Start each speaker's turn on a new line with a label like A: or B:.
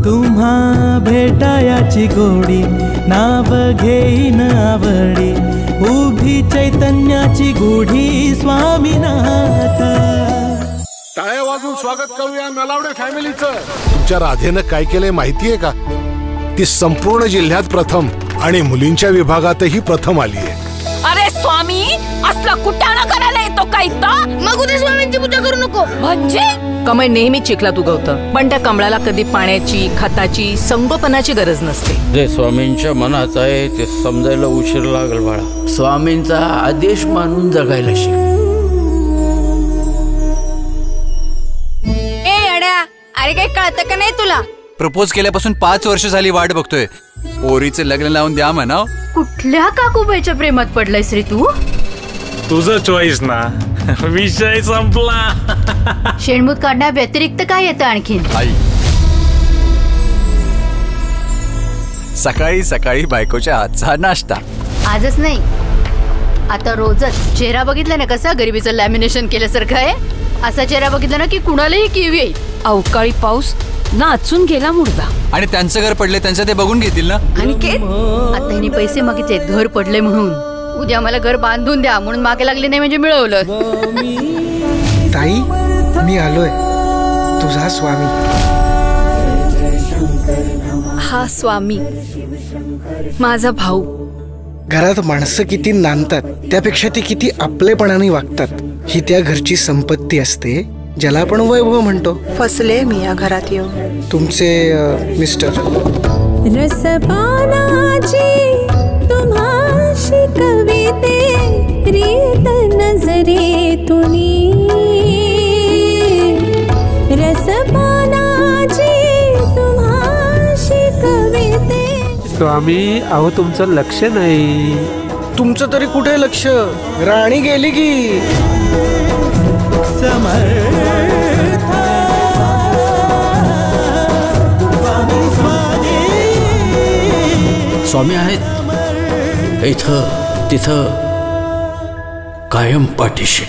A: तुम्हा भेटायाची गोडी नाव घेईन आवडी उभी चैतन्याची गुढी स्वामीनाथ।
B: टाळ्या वाजून स्वागत करूया नलावडे फॅमिलीचं। तुमच्या राधेनं काय केलंय माहितीये का? ती संपूर्ण जिल्ह्यात प्रथम आणि मुलींच्या विभागातही प्रथम आली आहे।
C: अरे स्वामी असला कुटाणा करायला येतो का इथं? मग उद्या स्वामींची पूजा करू नको म्हणजे?
D: कमळ नेहमी चिखलात उगवतं, पण त्या कमळाला कधी पाण्याची खताची संगोपनाची गरज नसते।
E: जे स्वामींच्या मनात आहे ते समजायला उशीर लागल बाळा। स्वामींचा आदेश मानून जगायला शिक।
C: अरे काय कळतं का नाही तुला?
F: प्रपोज केल्यापासून 5 वर्ष झाली वाट बघतोय। पोरीचे लग्न लावून द्या म्हणाव।
C: कुठल्या काकूबाईच्या प्रेमात पडलायस रे तू?
G: तुझं चॉईस ना, विषय संपला।
C: शेणमूत काढण्या व्यतिरिक्त काय येतं आणखीन?
F: आई सकाळी सकाळी बायकोच्या हातचा नाश्ता।
C: आजच नाही आता रोजच। चेहरा बघितला ना कसा गरिबीचं लॅमिनेशन केल्यासारखं आहे? असा चेहरा बघितला ना की कुणालाही किव येईल।
D: अवकाळी पाऊस नाचून गेला मुर्दा।
F: आणि त्यांचं घर पडले त्यांचं ते बघून घेतील ना।
C: आणि आता ह्यांनी पैसे मागितलेत घर पडले म्हणून। उद्या मला घर बांधून द्या म्हणून मागे लागले नाही म्हणजे मिळवलं।
H: ताई मी आलोय, तुझा स्वामी।
D: हा स्वामी माझा भाऊ।
H: घरात माणसं किती नांदतात त्यापेक्षा ती किती आपलेपणाने वागतात ही त्या घरची संपत्ती असते, ज्याला आपण वैभव म्हणतो।
I: फसले मी या घरात येऊन।
H: तुमचे मिस्टर
J: रसपानाची तुम्हाशी कविते रीत नजरेतुनी। रसपानाची तुम्हाशी कविते।
K: स्वामी अहो तुमचं लक्ष नाही।
H: तुमचं तरी कुठे लक्ष? राणी गेली की।
E: स्वामी आहेत इथं तिथं कायम पाठीशी।